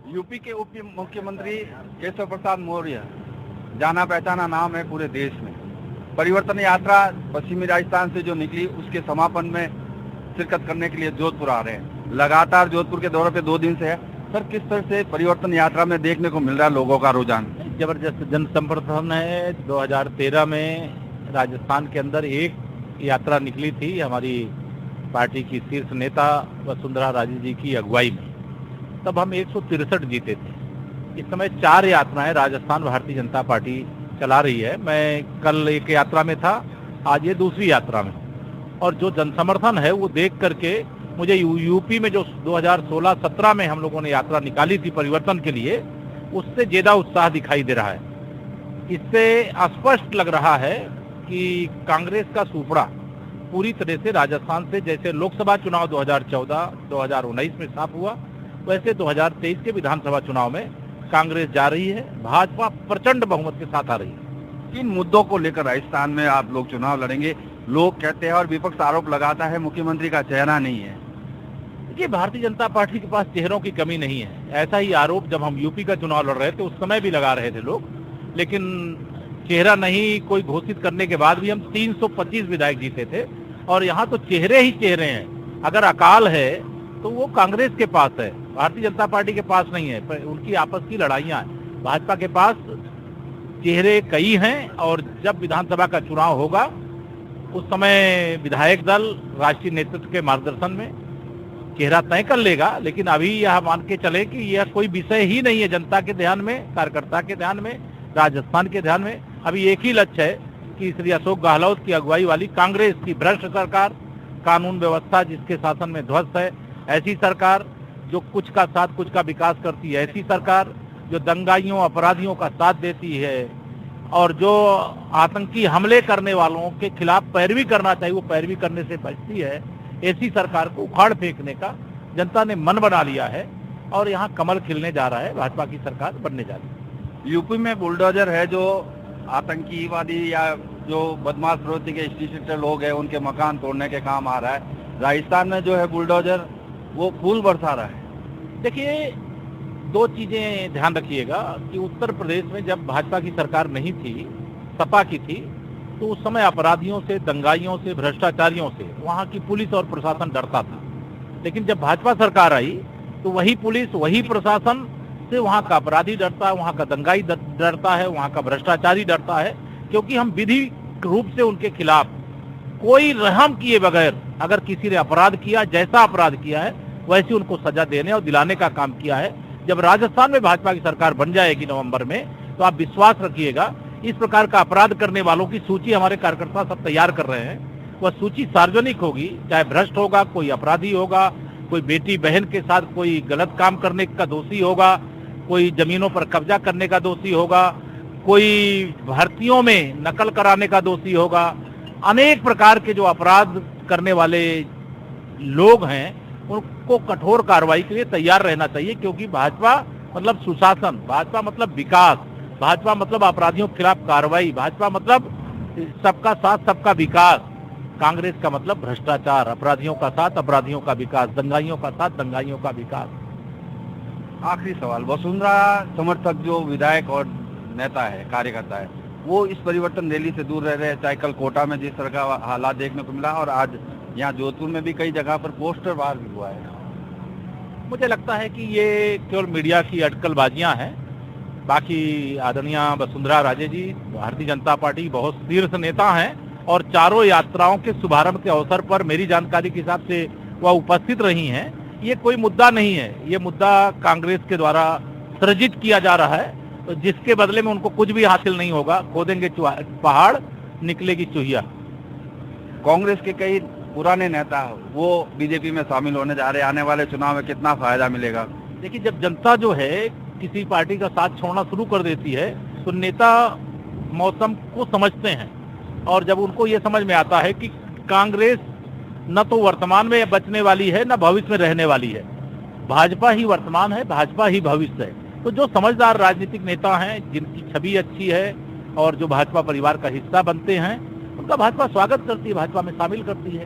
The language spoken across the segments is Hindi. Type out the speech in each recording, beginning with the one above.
यूपी के उप मुख्यमंत्री केशव प्रसाद मौर्य जाना पहचाना नाम है पूरे देश में। परिवर्तन यात्रा पश्चिमी राजस्थान से जो निकली उसके समापन में शिरकत करने के लिए जोधपुर आ रहे हैं। लगातार जोधपुर के दौरे पे 2 दिन से है। सर, किस तरह से परिवर्तन यात्रा में देखने को मिल रहा है लोगों का रुझान? जबरदस्त जन समर्थन है। 2013 में राजस्थान के अंदर एक यात्रा निकली थी हमारी पार्टी की शीर्ष नेता वसुंधरा राजे जी की अगुवाई में, तब हम 163 जीते थे। इस समय 4 यात्राएं राजस्थान भारतीय जनता पार्टी चला रही है। मैं कल एक यात्रा में था, आज ये दूसरी यात्रा में, और जो जनसमर्थन है वो देख करके मुझे यूपी में जो 2016-17 में हम लोगों ने यात्रा निकाली थी परिवर्तन के लिए, उससे ज्यादा उत्साह दिखाई दे रहा है। इससे स्पष्ट लग रहा है कि कांग्रेस का सुपड़ा पूरी तरह से राजस्थान से, जैसे लोकसभा चुनाव 2014-2019 में साफ हुआ, वैसे 2023 के विधानसभा चुनाव में कांग्रेस जा रही है। भाजपा प्रचंड बहुमत के साथ आ रही है। किन मुद्दों को लेकर राजस्थान में आप लोग चुनाव लड़ेंगे? लोग कहते हैं और विपक्ष आरोप लगाता है मुख्यमंत्री का चेहरा नहीं है। देखिए, भारतीय जनता पार्टी के पास चेहरों की कमी नहीं है। ऐसा ही आरोप जब हम यूपी का चुनाव लड़ रहे थे उस समय भी लगा रहे थे लोग, लेकिन चेहरा नहीं कोई घोषित करने के बाद भी हम 325 विधायक जीते थे। और यहाँ तो चेहरे ही चेहरे हैं। अगर अकाल है तो वो कांग्रेस के पास है, भारतीय जनता पार्टी के पास नहीं है। उनकी आपस की लड़ाइयां हैं। भाजपा के पास चेहरे कई हैं, और जब विधानसभा का चुनाव होगा उस समय विधायक दल राष्ट्रीय नेतृत्व के मार्गदर्शन में चेहरा तय कर लेगा। लेकिन अभी यह मान के चले कि यह कोई विषय ही नहीं है जनता के ध्यान में, कार्यकर्ता के ध्यान में, राजस्थान के ध्यान में। अभी एक ही लक्ष्य है कि श्री अशोक गहलोत की अगुवाई वाली कांग्रेस की भ्रष्ट सरकार, कानून व्यवस्था जिसके शासन में ध्वस्त है, ऐसी सरकार जो कुछ का साथ कुछ का विकास करती है, ऐसी सरकार जो दंगाइयों अपराधियों का साथ देती है और जो आतंकी हमले करने वालों के खिलाफ पैरवी करना चाहिए वो पैरवी करने से बचती है, ऐसी सरकार को उखाड़ फेंकने का जनता ने मन बना लिया है। और यहाँ कमल खिलने जा रहा है, भाजपा की सरकार बनने जा रही है। यूपी में बुलडोजर है जो आतंकीवादी या जो बदमाश प्रवृत्ति के इंस्टीट्यूशनल लोग हैं उनके मकान तोड़ने के काम आ रहा है। राजस्थान में जो है बुलडोजर वो फूल बरसा रहा है। देखिए, 2 चीजें ध्यान रखिएगा कि उत्तर प्रदेश में जब भाजपा की सरकार नहीं थी, सपा की थी, तो उस समय अपराधियों से, दंगाइयों से, भ्रष्टाचारियों से वहां की पुलिस और प्रशासन डरता था। लेकिन जब भाजपा सरकार आई तो वही पुलिस, वही प्रशासन से वहां का अपराधी डरता है, वहां का दंगाई डरता है, वहां का भ्रष्टाचारी डरता है, क्योंकि हम विधि रूप से उनके खिलाफ कोई रहम किए बगैर अगर किसी ने अपराध किया, जैसा अपराध किया है वैसे उनको सजा देने और दिलाने का काम किया है। जब राजस्थान में भाजपा की सरकार बन जाएगी नवंबर में, तो आप विश्वास रखिएगा इस प्रकार का अपराध करने वालों की सूची हमारे कार्यकर्ता सब तैयार कर रहे हैं। वह सूची सार्वजनिक होगी, चाहे भ्रष्ट होगा, कोई अपराधी होगा, कोई बेटी बहन के साथ कोई गलत काम करने का दोषी होगा, कोई जमीनों पर कब्जा करने का दोषी होगा, कोई भर्तियों में नकल कराने का दोषी होगा। अनेक प्रकार के जो अपराध करने वाले लोग हैं उनको कठोर कार्रवाई के लिए तैयार रहना चाहिए, क्योंकि भाजपा मतलब सुशासन, भाजपा मतलब विकास, भाजपा मतलब अपराधियों के खिलाफ कार्रवाई, भाजपा मतलब सबका साथ सबका विकास। कांग्रेस का मतलब भ्रष्टाचार, अपराधियों का साथ अपराधियों का विकास, दंगाइयों का साथ दंगाइयों का विकास। आखिरी सवाल, वसुंधरा समर्थक जो विधायक और नेता है, कार्यकर्ता है, वो इस परिवर्तन रैली से दूर रह रहे हैं। चाहे कल कोटा में जिस तरह का हालात देखने को मिला और आज यहाँ जोधपुर में भी कई जगह पर पोस्टर बाहर भी हुआ है। मुझे लगता है कि ये केवल मीडिया की अटकलबाजियां हैं। बाकी आदरणीय वसुंधरा राजे जी भारतीय जनता पार्टी बहुत शीर्ष नेता हैं और चारों यात्राओं के शुभारंभ के अवसर पर मेरी जानकारी के हिसाब से वह उपस्थित रही हैं। ये कोई मुद्दा नहीं है, ये मुद्दा कांग्रेस के द्वारा सृजित किया जा रहा है, तो जिसके बदले में उनको कुछ भी हासिल नहीं होगा। खोदेंगे पहाड़, निकलेगी चूहिया। कांग्रेस के कई पुराने नेता वो बीजेपी में शामिल होने जा रहे हैं, आने वाले चुनाव में कितना फायदा मिलेगा? देखिए, जब जनता जो है किसी पार्टी का साथ छोड़ना शुरू कर देती है तो नेता मौसम को समझते हैं, और जब उनको ये समझ में आता है कि कांग्रेस न तो वर्तमान में बचने वाली है न भविष्य में रहने वाली है, भाजपा ही वर्तमान है, भाजपा ही भविष्य है, तो जो समझदार राजनीतिक नेता हैं जिनकी छवि अच्छी है और जो भाजपा परिवार का हिस्सा बनते हैं उनका भाजपा स्वागत करती है, भाजपा में शामिल करती है।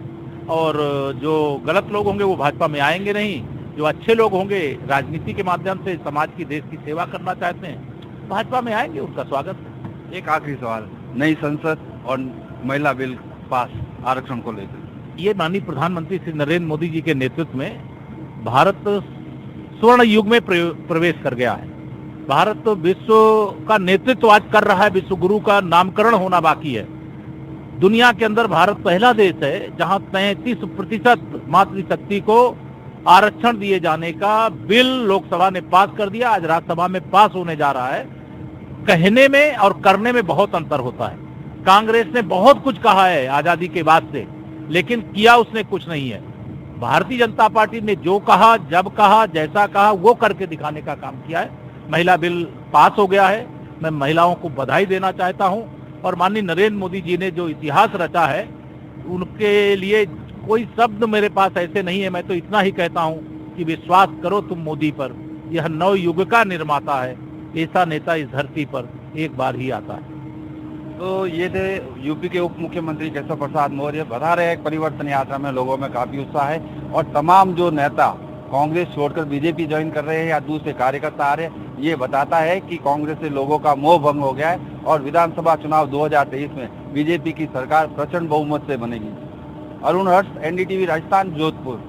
और जो गलत लोग होंगे वो भाजपा में आएंगे नहीं, जो अच्छे लोग होंगे, राजनीति के माध्यम से समाज की, देश की सेवा करना चाहते हैं, भाजपा में आएंगे, उनका स्वागत है। एक आखिरी सवाल, नई संसद और महिला बिल पास आरक्षण को लेकर, ये माननीय प्रधानमंत्री श्री नरेंद्र मोदी जी के नेतृत्व में भारत स्वर्ण युग में प्रवेश कर गया है। भारत विश्व का नेतृत्व आज कर रहा है, विश्व गुरु का नामकरण होना बाकी है। दुनिया के अंदर भारत पहला देश है जहां 33% मातृशक्ति को आरक्षण दिए जाने का बिल लोकसभा ने पास कर दिया, आज राज्यसभा में पास होने जा रहा है। कहने में और करने में बहुत अंतर होता है। कांग्रेस ने बहुत कुछ कहा है आजादी के बाद से, लेकिन किया उसने कुछ नहीं है। भारतीय जनता पार्टी ने जो कहा, जब कहा, जैसा कहा, वो करके दिखाने का काम किया है। महिला बिल पास हो गया है, मैं महिलाओं को बधाई देना चाहता हूं, और माननीय नरेंद्र मोदी जी ने जो इतिहास रचा है, उनके लिए कोई शब्द मेरे पास ऐसे नहीं है। मैं तो इतना ही कहता हूं कि विश्वास करो तुम मोदी पर, यह नव युग का निर्माता है। ऐसा नेता इस धरती पर एक बार ही आता है। तो ये थे यूपी के उप मुख्यमंत्री केशव प्रसाद मौर्य। बता रहे हैं परिवर्तन यात्रा में लोगों में काफी उत्साह है, और तमाम जो नेता कांग्रेस छोड़कर बीजेपी ज्वाइन कर रहे हैं या दूसरे कार्यकर्ता आ रहे हैं, ये बताता है कि कांग्रेस से लोगों का मोह भंग हो गया है और विधानसभा चुनाव 2023 में बीजेपी की सरकार प्रचंड बहुमत से बनेगी। अरुण हर्ष, NDTV राजस्थान, जोधपुर।